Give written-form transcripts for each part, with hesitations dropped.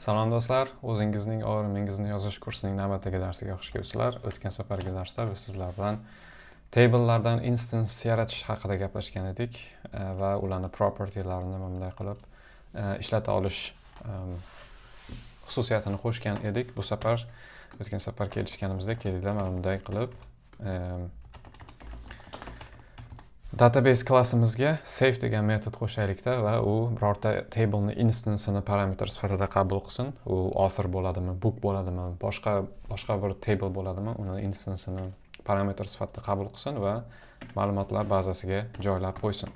Salom do'stlar, o'zingizning o'g'rimingizni yozish kursining navbatdagi darsiga xush kelibsizlar. O'tgan safargi darsda biz sizlar bilan table'lardan instance yaratish haqida gaplashgan edik va ularni property'larini bunday qilib ishlata olish xususiyatini qo'shgan edik. Bu safar o'tgan safar kelishganimizda kelinglar mana bunday qilib database klassimizga save degan metod qo'shaylikda va u birorta table'ni instance'ini parametr sifatida qabul qilsin. U author bo'ladimi, book bo'ladimi, boshqa bir table bo'ladimi, uni instance'ini parametr sifatida qabul qilsin va ma'lumotlar bazasiga joylab qo'ysin.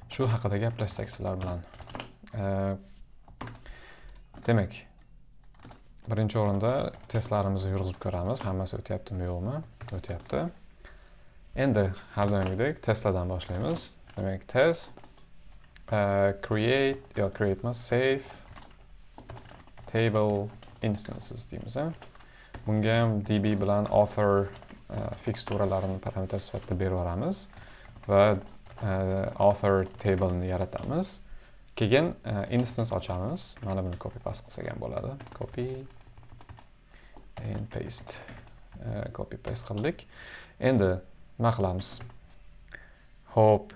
Shu haqida gaplashsak sizlar bilan. Demak, birinchi o'rinda testlarimizni yurg'izib ko'ramiz. Hammasi o'tyaptimi, yo'qmi? O'tyapti. Endi har doimgidek testlardan boshlaymiz. Demak, test create emas, save table instances deymiz. Bunga ham db bilan author fiksturalarni parametr sifatida berib yuboramiz va author table'ni yaratamiz. Keyin instance ochamiz. Mana buni copy paste qilsak ham bo'ladi. Copy and paste. Copy paste qildik. Endi nima qilamiz? Hop.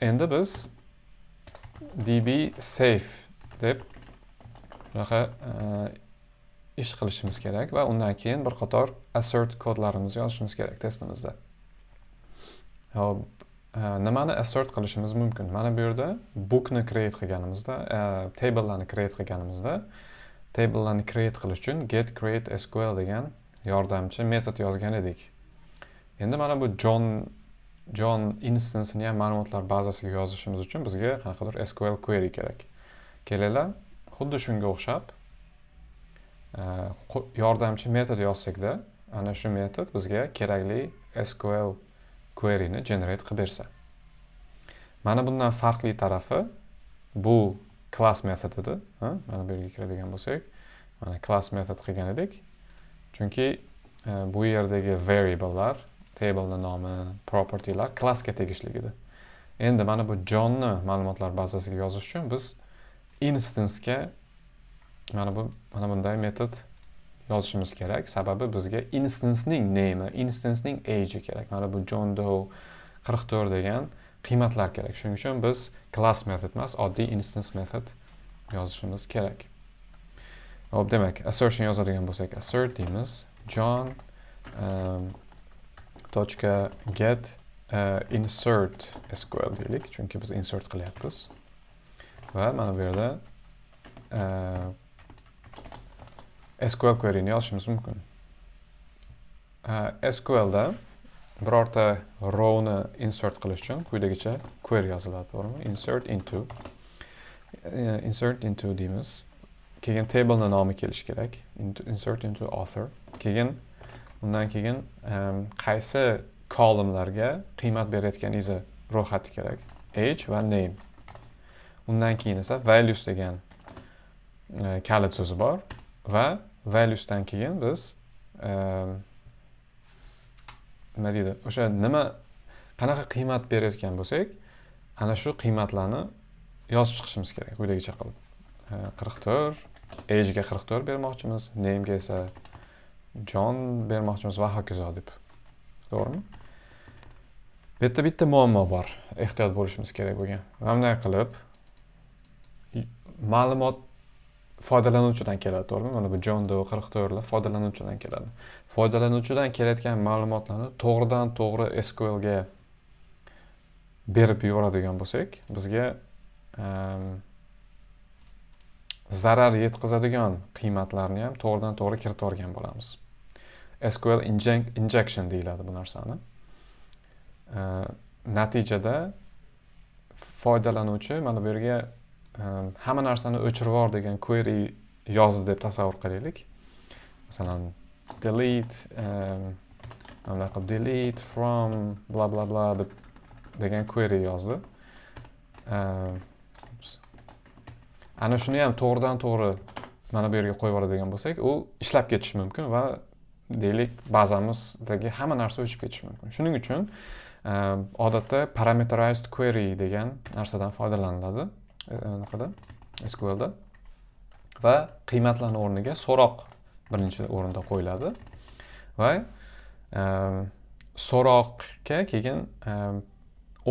Endi biz db save deb bunaqa ish qilishimiz kerak va undan keyin bir qator assert kodlarimizni yozishimiz kerak testimizda. Hop. Nimani assert qilishimiz mumkin? Mana bu yerda bookni create qilganimizda, table'larni create qilganimizda, table'larni create qilish uchun get create SQL degan yordamchi metod yozgan edik. Endi mana bu John instance'ni ham ma'lumotlar bazasiga yozishimiz uchun bizga qanaqadir SQL query kerak. Kelinglar, xuddi shunga o'xshab yordamchi metod yozsak-da, ana shu metod bizga kerakli SQL queryni generate qilib bersa. Mana bundan farqli tarafi bu class metodidir. Mana bu yerga kiradigan bo'lsak, mana class metod qilgan edik. Chunki bu yerdagi variable'lar, table'ning nomi, property'lar classga tegishli edi. Endi mana bu Johnni ma'lumotlar bazasiga yozish uchun biz instance'ga mana bunday metod yozishimiz kerak. Sababi bizga instance'ning name'i, instance'ning age'i kerak. Mana bu John Doe 44 degan qiymatlar kerak. Shuning uchun biz class metod emas, oddiy instance metod yozishimiz kerak. Hop, demak, assertion yozadigan bo'lsak, assert deymiz. John .get insert SQL deylik, chunki biz insert qilyapmiz. Va mana bu yerda SQL query'ni yozishimiz mumkin. SQL'da birorta row'ni insert qilish uchun quyidagicha query yoziladi, to'g'rimi? Insert into deymiz. Keyin table'ning nomi kelishi kerak. Insert into author. Undan keyin qaysi columnlarga qiymat berayotganingizni ro'yxati kerak. Age va name. Undan keyin esa values degan kalit so'zi bor va valuesdan keyin biz nima deydi? O'sha qanaqa qiymat berayotgan bo'lsak, ana shu qiymatlarni yozib chiqishimiz kerak. Quyidagicha qilib. 44, age ga 44 bermoqchimiz, name ga esa John bermoqchimiz va hokazo deb. To'g'rimi? Bu yerda bitta muammo bor. Ehtiyot bo'lishimiz kerak bo'lgan. Mana bunday qilib ma'lumot foydalanuvchidan keladi, to'g'rimi? Mana bu John Doe 44 lar foydalanuvchidan keladi. Foydalanuvchidan kelayotgan ma'lumotlarni to'g'ridan-to'g'ri SQL ga berib yuboradigan bo'lsak, bizga zarar yetkazadigan qiymatlarni ham to'g'ridan-to'g'ri kiritib olgan bo'lamiz. SQL injection deyiladi bu narsani. Natijada foydalanuvchi mana bu yerga hamma narsani o'chirib yubor degan query yozdi deb tasavvur qilaylik. Masalan, delete from bla bla bla degan query yozdi. Ana shuni ham to'g'ridan-to'g'ri mana bu yerga qo'yib yuboradigan bo'lsak, u ishlab ketishi mumkin va deylik bazamizdagi hamma narsa o'chib ketishi mumkin. Shuning uchun odatda parameterized query degan narsadan foydalaniladi SQLda. va qiymatlarni o'rniga so'roq birinchi o'rinda qo'yiladi va so'roqqa keyin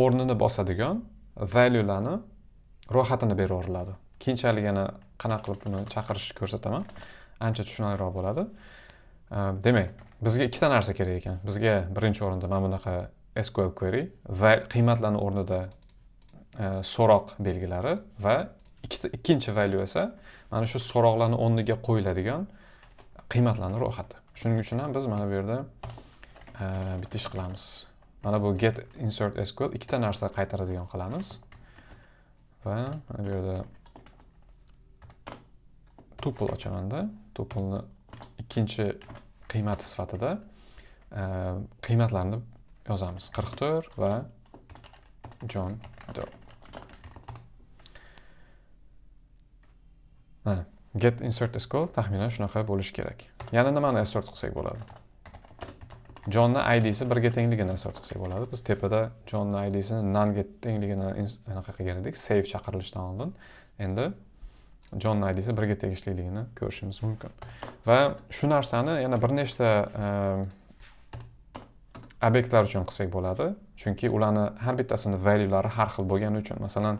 o'rnini bosadigan valuelarni ro'yxatini berib yuboriladi. Keyinchalik yana qanaqa qilib buni chaqirishni ko'rsataman. Ancha tushunarliroq bo'ladi. Demak, bizga ikkita narsa kerak ekan. Bizga birinchi o'rinda mana bunaqa SQL query va qiymatlarni o'rnida so'roq belgilari va ikkinchi value esa mana shu so'roqlarni o'rniga qo'yiladigan qiymatlarni ro'yxati. Shuning uchun ham biz mana bu yerda bitta ish qilamiz. Mana bu get insert SQL ikkita narsa qaytaradigan qilamiz. Va mana bu yerda tuple ochamanda, tuple'ni ikkinchi qiymati sifatida qiymatlarni yozamiz. 44 va John Doe. Get insert SQL taxminan shunaqa bo'lishi kerak. Yana nimani insert qilsak bo'ladi? John'ning ID'si 1 ga tengligini insert qilsak bo'ladi. Biz tepada John'ning ID'sini none ga tengligini anaqa qilgan edik, save chaqirilishidan oldin. Endi John'ning ID'si 1 ga tegishliligini ko'rishimiz mumkin. Va shu narsani yana bir nechta obyektlar uchun qilsak bo'ladi. Chunki ularni har bittasini valuelari har xil bo'lgani uchun, masalan,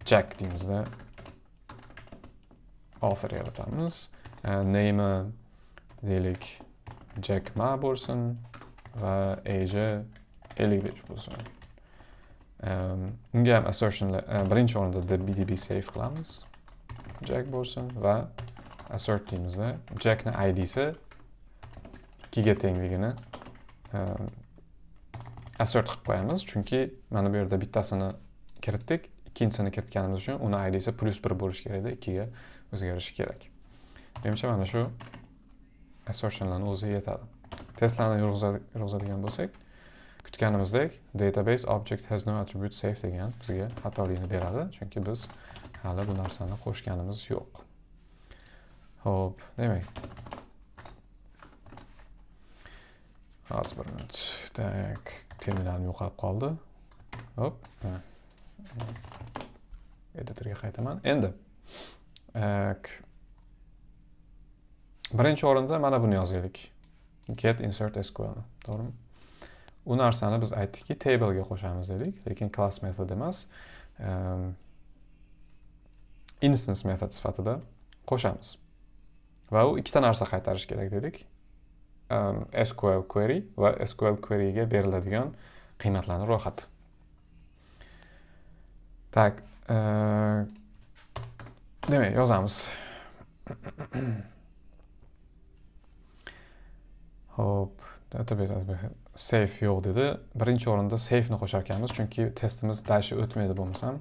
Jack deymizda author yaratamiz. Name deylik Jack Ma bo'lsin va age 55 bo'lsin. Unga ham assertionlar birinchi o'rinda db save qilamiz. Jack bo'lsin va assert deymizda Jackning id'si 2 ga tengligini assert qilib qo'yamiz, chunki mana bu yerda bittasini kiritdik, ikkinchisini kiritganimiz uchun uni id'si +1 bo'lishi kerak edi, 2 ga o'zgarishi kerak. Menimcha mana shu assertionlarni o'zi yetadi. Testlarni yurg'izadigan bo'lsak, kutganimizdek database object has no attribute safe degan bizga xatolikni beradi, chunki biz hali bu narsani qo'shganimiz yo'q. Xo'p, demak. Hozir bir minut. Tak, terminalim yo'qolib qoldi. Hop. Editorga qaytaman. Endi birinchi o'rinda mana buni yozaylik. Get insert SQL, to'g'rimi? U narsani biz aytdikki table ga qo'shamiz dedik, lekin class method emas, instance method sifatida qo'shamiz. Va u ikkita narsa qaytarish kerak dedik. SQL query va SQL query ga beriladigan qiymatlarni ro'yxati. Tak, demak, yozamiz. Hop, database safe yo'q dedi. Birinchi o'rinda safe ni qo'shar ekanmiz, chunki testimiz dashi o'tmaydi bo'lmasam.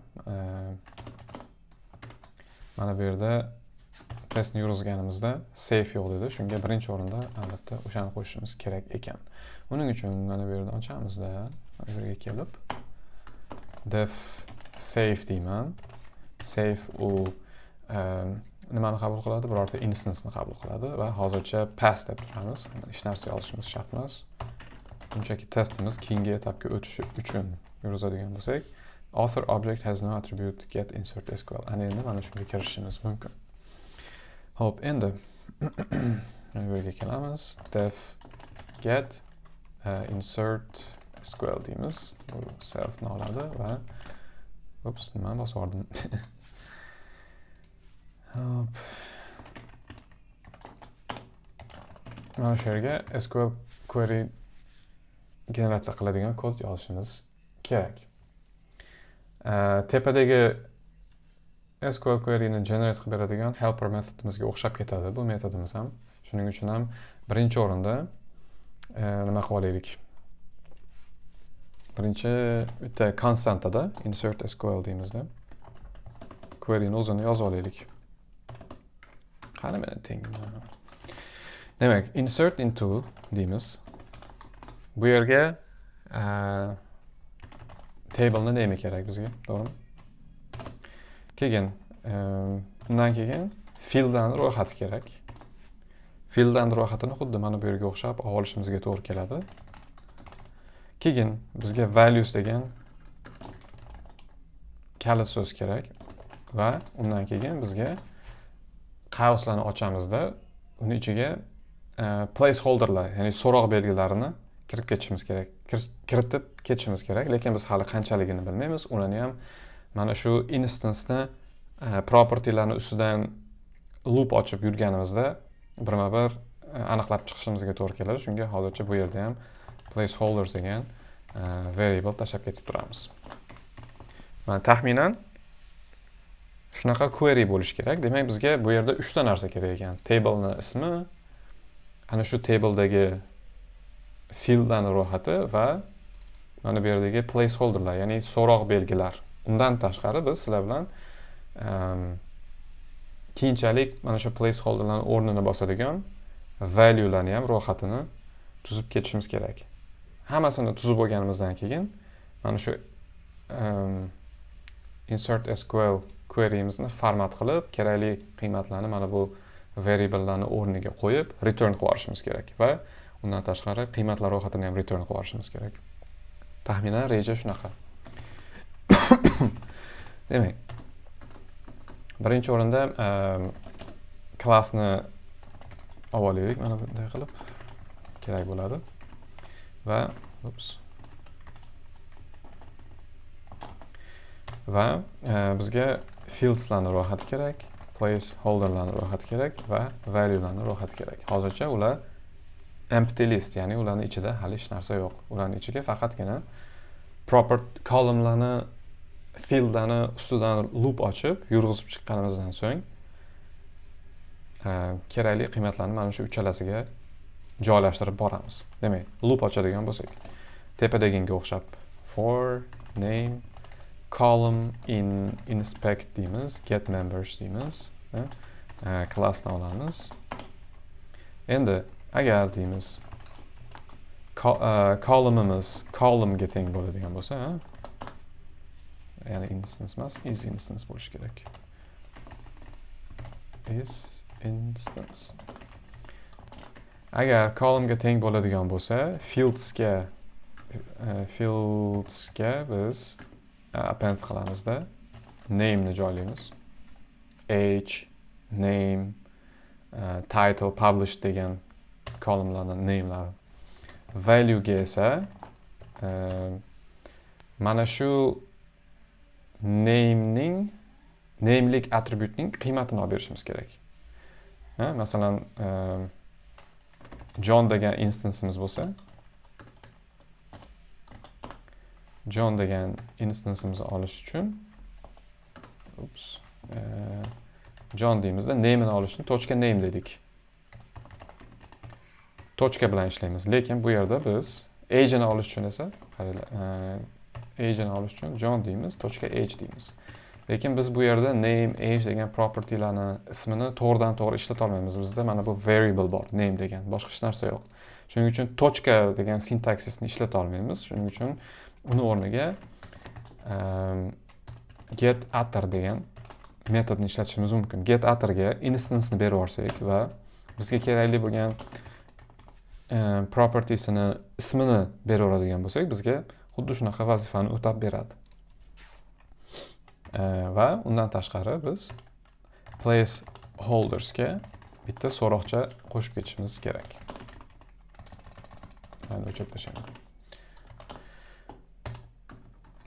Mana bu yerda testni yurgizganimizda safe yo'q dedi. Shunga birinchi o'rinda albatta o'shani qo'shishimiz kerak ekan. Uning uchun mana bu yerda ochamizda, mana bu yerga kelib def safe deyman. Safe u nimani qabul qiladi? Birorta instance ni qabul qiladi va hozircha pass deb turamiz. Hech narsa yozishimiz shart emas. Bunchaki testimiz keyingi etapga o'tishi uchun yurgizadigan bo'lsak, author object has no attribute get insert SQL. Ana endi mana shunga kirishimiz mumkin. Hop, endi mana bu yerga kelamiz. Def get insert SQL deymiz. Bu self ni oladi va ups, nima bosib yubordim. Hop. Mana shu yerga SQL query generatsiya qiladigan kod yozishimiz kerak. Tepadagi SQL query ni generate qilib beradigan helper metodimizga o'xshab ketadi bu metodimiz ham. Shuning uchun ham birinchi o'rinda nima qilib olaylik? Birinchi bitta konstantada insert SQL deymizda query ni o'zini yozib olaylik. Qani meni teng. Demak, insert into deymiz. Bu yerga table ni name kerak bizga, to'g'rimi? Keyin undan keyin fielddan ro'yxati kerak. Fielddan ro'yxatini xuddi mana bu yerga o'xshab olishimizga to'g'ri keladi. Keyin bizga values degan kalit so'z kerak. va undan keyin bizga qauslarni ochamizda uni ichiga placeholderlar, ya'ni so'roq belgilarini kiritib ketishimiz kerak, lekin biz hali qanchaligini bilmaymiz. Ularni ham mana shu instanceni propertylarni ustidan loop ochib yurganimizda birma-bir aniqlab chiqishimizga to'g'ri keladi. Shunga hozircha bu yerda ham placeholders degan variable tashlab ketib turamiz. Mana taxminan shunaqa query bo'lishi kerak. Demak, bizga bu yerda 3 ta narsa kerak ekan. Table'ning ismi, ana shu table'dagi fieldlarning ro'yxati va mana bu yerdagi placeholderlar, ya'ni so'roq belgilar. Undan tashqari biz sizlar bilan keyinchalik mana shu placeholderlarning o'rnini bosadigan value'larni ham ro'yxatini tuzib ketishimiz kerak. Hammasini tuzib bo'lganimizdan keyin mana shu insert SQL query'imizni format qilib, kerakli qiymatlarni mana bu variable'larni o'rniga qo'yib return qilib yuborishimiz kerak va undan tashqari qiymatlar ro'yxatini ham return qilib yuborishimiz kerak. Taxminan reja shunaqa. Demak, birinchi o'rinda klassni olib olaylik, mana bunday qilib kerak bo'ladi. Va bizga fieldslarni ro'yxati kerak, placeholderlarni ro'yxati kerak va value'larni ro'yxati kerak. Hozircha ular empty list, ya'ni ularning ichida hali hech narsa yo'q. Ularning ichiga faqatgina columnlarni, fieldlarni ustidan loop ochib, yurg'izib chiqqanimizdan so'ng kerakli qiymatlarni mana shu uchalasiga joylashtirib boramiz. Demak, loop ochadigan bo'lsak, tepadagiga o'xshab for name column in inspect deymiz, get members deymiz, classni olamiz. Endi agar deymiz columnimiz columnga teng bo'ladigan bo'lsa, ya'ni instance emas, is instance bo'lishi kerak. Is instance. Agar columnga teng bo'ladigan bo'lsa, fieldsga biz append qilamizda name ni joylaymiz. Age, name, title, published degan columnlarning namelari. Value ga esa mana shu namelik attributening qiymatini olib berishimiz kerak. Masalan, John degan instance'imiz bo'lsa, John degan instance'imizni olish uchun John deymizda, name'ini olish uchun .name dedik. Tochka bilan ishlaymiz. Lekin bu yerda biz age'ini olish uchun esa, age'ini olish uchun John deymiz, .age deymiz. Lekin biz bu yerda name, age degan propertylarni ismini to'g'ridan-to'g'ri ishlata olmaymiz. Bizda mana bu variable bor, name degan, boshqa hech narsa yo'q. Shuning uchun tochka degan sintaksisni ishlata olmaymiz. Shuning uchun uni o'rniga getAttr degan metodni ishlatishimiz mumkin. GetAttrga instance'ni berib yuborsak va bizga kerakli bo'lgan propertiesini ismini berib yuboradigan bo'lsak, bizga xuddi shunaqa vazifani o'tab beradi. Va undan tashqari biz placeholdersga bitta so'roqcha qo'shib ketishimiz kerak. Mana o'chirib tashlayman.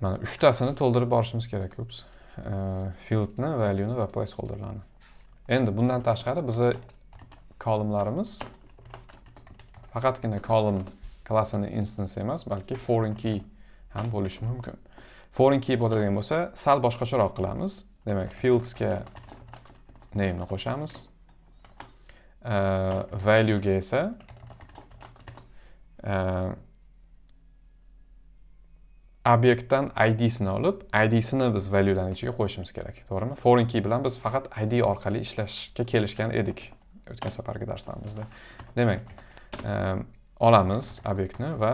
Mana 3 tasini to'ldirib borishimiz kerak. Fieldni, value'ni va placeholderlarni. Endi bundan tashqari bizni columnlarimiz faqatgina column klassining instance emas, balki foreign key ham bo'lishi mumkin. Foreign key bo'ladigan bo'lsa, sal boshqacharoq qilamiz. Demak, fieldsga name ni qo'shamiz. Value ga esa obyektdan ID'sini olib, ID'sini biz value'dan ichiga qo'yishimiz kerak, to'g'rimi? Foreign key bilan biz faqat ID orqali ishlashga kelishgan edik o'tgan safargi darslarimizda. Demak, olamiz obyektni va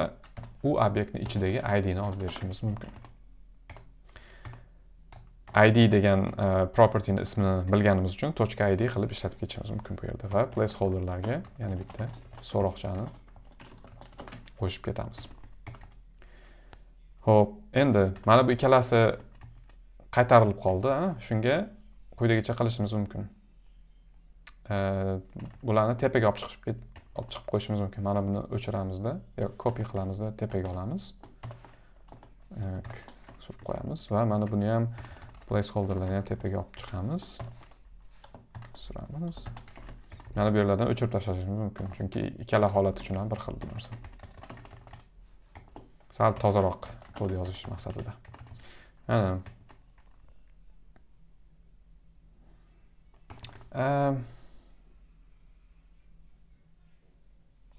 u obyektning ichidagi ID ni olib berishimiz mumkin. ID degan property'ning ismini bilganimiz uchun .id qilib ishlatib ketishimiz mumkin bu yerda va placeholderlarga yana bitta so'roqchani qo'shib ketamiz. Xo'p, endi mana bu ikkalasi qaytarilib qoldi, shunga quyidagicha qilishimiz mumkin. Bularni tepaga olib chiqib qo'yishimiz mumkin. Mana buni o'chiramizda, yoki copy qilamizda, tepaga olamiz. Surib qo'yamiz va mana buni ham placeholderlarni ham tepaga olib chiqamiz. Suramiz. Mana bu yerlardan o'chirib tashlashimiz mumkin, chunki ikkala holat uchun ham bir xil bu narsa. Sal tozaroq kod yozish maqsadida. Mana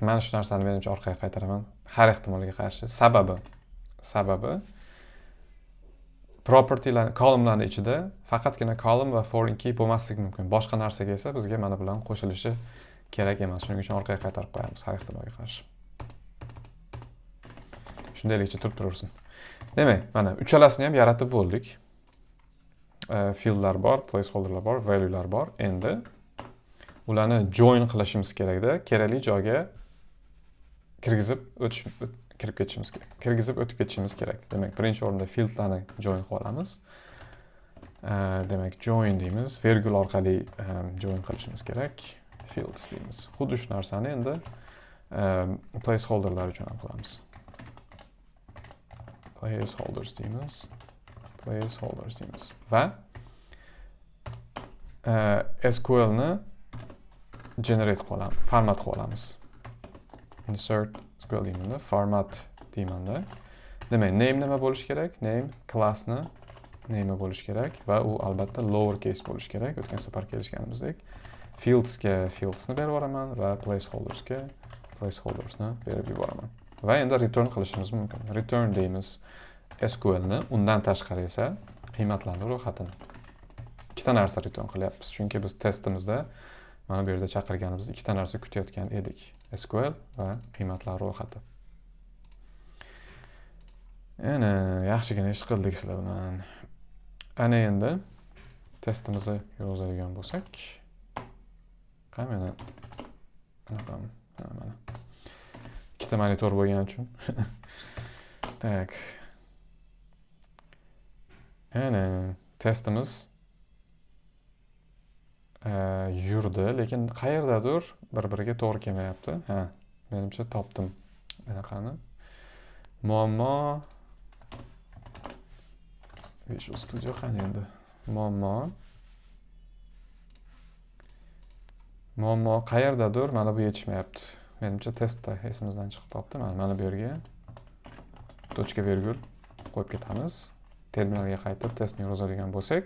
mana shu narsani menimcha orqaga qaytaraman. Har ehtimolga qarshi. Sababi propertylar, columnlarning ichida faqatgina column va foreign key bo'lmasligi mumkin. Boshqa narsaga esa bizga mana bilan qo'shilishi kerak emas. Shuning uchun orqaga qaytarib qo'yamiz har ehtimolga qarshi. Shundaylikcha turib turaversin. Demak, mana uchalasini ham yaratib bo'ldik. Fieldlar bor, placeholderlar bor, value'lar bor. Endi ularni join qilishimiz kerakda, kerakli joyga kirgizib o'tib ketishimiz kerak. Demak, birinchi o'rinda fieldlarni join qilib olamiz. Demak, join deymiz, virgul orqali join qilishimiz kerak. Fields deymiz. Xuddi shu narsani endi placeholderlar uchun ham qilamiz. Placeholders deymiz. Va SQL ni generate qilib olamiz, format qilib olamiz. Insert SQL deymanda, format deymanda. Demak, name nima bo'lishi kerak? Name classni name bo'lishi kerak va u albatta lowercase bo'lishi kerak. O'tgan safar kelishganimizdek. Fieldsga fieldsni berib yuboraman va placeholdersga placeholdersni berib yuboraman. Va endi return qilishimiz mumkin. Return deymiz SQL ni, undan tashqari esa qiymatlarning ro'yxatini. Ikkita narsa return qilyapmiz, chunki biz testimizda mana bu yerda chaqirganimiz ikkita narsa kutayotgan edik. SQL va qiymatlar ro'yxati. Ana, yaxshigina ish qildik sizlar bilan. Ana endi testimizni yozadigan bo'lsak, mana ikkita monitor bo'lgani uchun. Tak. Ana testimiz yurdi, lekin qayerdadir bir-biriga to'g'ri kelmayapti. Menimcha topdim. Bunaqani. Muammo Visual Studio qani endi? Muammo qayerdadir mana bu yetishmayapti. Menimcha testda esimizdan chiqib qolibdi. Mana bu yerga точка virgul qo'yib ketamiz. Terminalga qaytib testni yozadigan bo'lsak,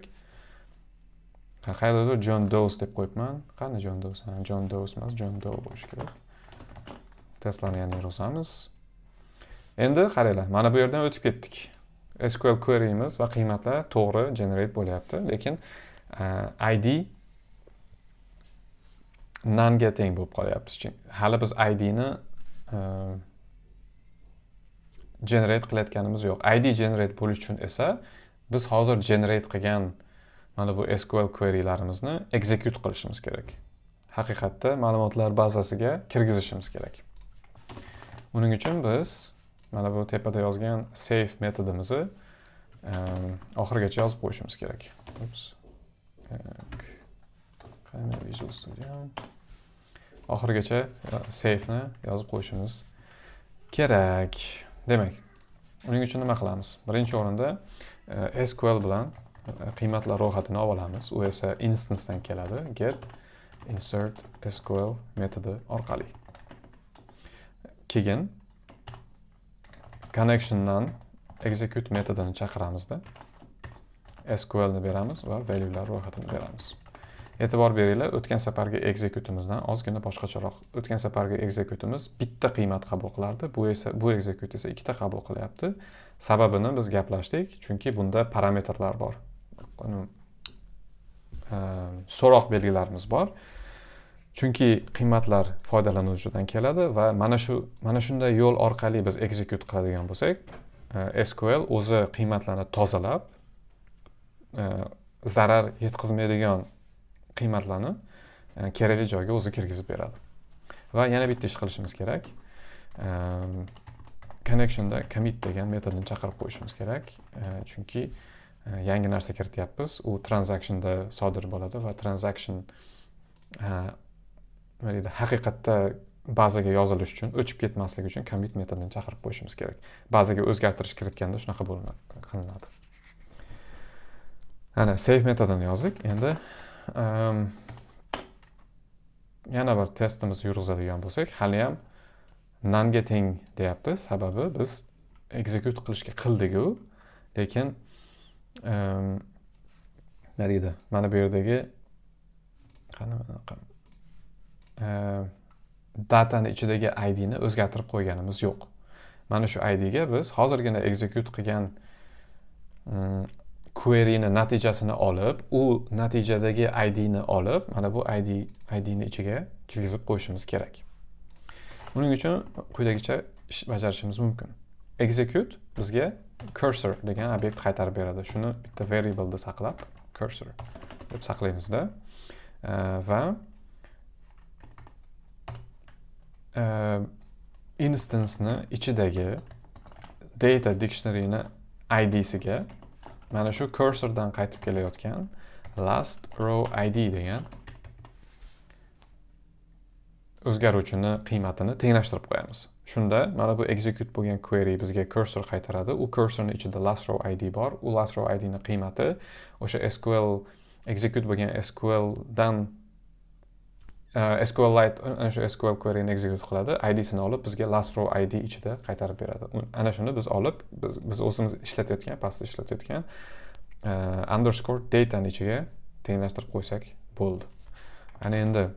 qayerdadir John Doe deb qo'yibman. Qani John Doe? John Doe emas, John Doe bo'lishi kerak. Testlarni yana yozamiz. Endi qaranglar, mana bu yerdan o'tib ketdik. SQL query'imiz va qiymatlar to'g'ri generate bo'lyapti, lekin ID none-ga teng bo'lib qolyapti. Hali biz ID ni generate qilayotganimiz yo'q. ID generate bo'lish uchun esa biz hozir generate qilgan mana bu SQL query'larimizni execute qilishimiz kerak. Haqiqatda ma'lumotlar bazasiga kirgizishimiz kerak. Uning uchun biz mana bu tepada yozgan save metodimizni oxirigacha yozib qo'yishimiz kerak. Qani Visual Studio. Oxirigacha save ni yozib qo'yishimiz kerak. Demak, uning uchun nima qilamiz? Birinchi o'rinda SQL bilan qiymatlar ro'yxatini olamiz. U esa instance dan keladi. Get insert SQL metodi orqali. Keyin connectiondan execute metodini chaqiramizda. SQL ni beramiz va value'lar ro'yxatini beramiz. E'tibor beringlar, o'tgan safargi execute'imizdan ozgina boshqacharoq. O'tgan safargi execute'imiz bitta qiymat qabul qilardi. Bu execute esa ikkita qabul qilyapti. Sababini biz gaplashdik, chunki bunda parametrlar bor. So'roq belgilarimiz bor. Chunki qiymatlar foydalanuvchidan keladi va mana shunday yo'l orqali biz execute qiladigan bo'lsak, SQL o'zi qiymatlarni tozalab, zarar yetkazmaydigan qiymatlarni kerakli joyga o'zi kirgizib beradi. Va yana bitta ish qilishimiz kerak. Connectionda commit degan metodni chaqirib qo'yishimiz kerak. Chunki yangi narsa kirityapmiz. U transactionda sodir bo'ladi va transaction nima deydi, haqiqatda bazaga yozilish uchun, o'chib ketmasligi uchun commit metodini chaqirib qo'yishimiz kerak. Bazaga o'zgartirish kiritganda shunaqa qilinadi. Ana save metodini yozdik. Endi yana bir testimiz yurg'izadigan bo'lsak, hali ham nonga teng deyapti. Sababi biz execute qilishga qildik-ku, lekin nima deydi? Mana bu yerdagi datani ichidagi ID ni o'zgartirib qo'yganimiz yo'q. Mana shu ID ga biz hozirgina execute qilgan query ni natijasini olib, u natijadagi ID ni olib, mana bu ID ni ichiga kirgizib qo'yishimiz kerak. Buning uchun quyidagicha ish bajarishimiz mumkin. Execute bizga cursor degan obyekt qaytarib beradi. Shuni bitta variable da saqlab, cursor deb saqlaymizda va instance ni ichidagi data dictionary ni idsiga mana shu cursordan qaytib kelayotgan last row id degan o'zgaruvchini qiymatini tenglashtirib qo'yamiz. Shunda mana bu execute bo'lgan query bizga cursor qaytaradi. U cursorning ichida last row id bor. U last row id ni qiymati o'sha SQL execute bo'lgan SQL dan SQLite ana shu SQL query ni execute qiladi. ID sini olib bizga last row ID ichida qaytarib beradi. Ana shuni biz olib biz o'zimiz ishlatayotgan, pastda ishlatayotgan underscore data ni ichiga tenglashtirib qo'ysak bo'ldi. Ana endi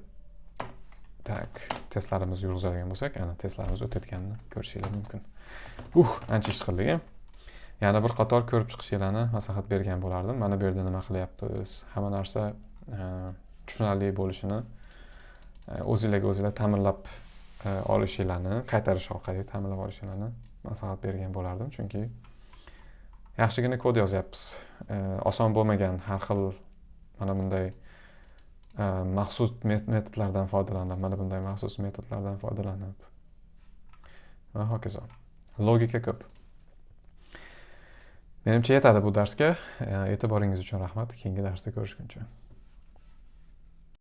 testlarimizni yurg'izadigan bo'lsak, ana testlarimiz o'tayotganini ko'rishingiz mumkin. Ancha ish qildik. Yana bir qator ko'rib chiqishinglarni maslahat bergan bo'lardim. Mana bu yerda nima qilyapmiz? Hamma narsa tushunarli bo'lishini o'zingizlar ta'minlab olishinglarni, qaytarish orqali ta'minlab olishinglarni maslahat bergan bo'lardim, chunki yaxshigina kod yozyapmiz. Oson bo'lmagan, har xil mana bunday maxsus metodlardan foydalanib, mana bunday maxsus metodlardan foydalanib va hokazo. Logika ko'p. Menimcha yetadi bu darsga. E'tiboringiz uchun rahmat. Keyingi darsda ko'rishguncha.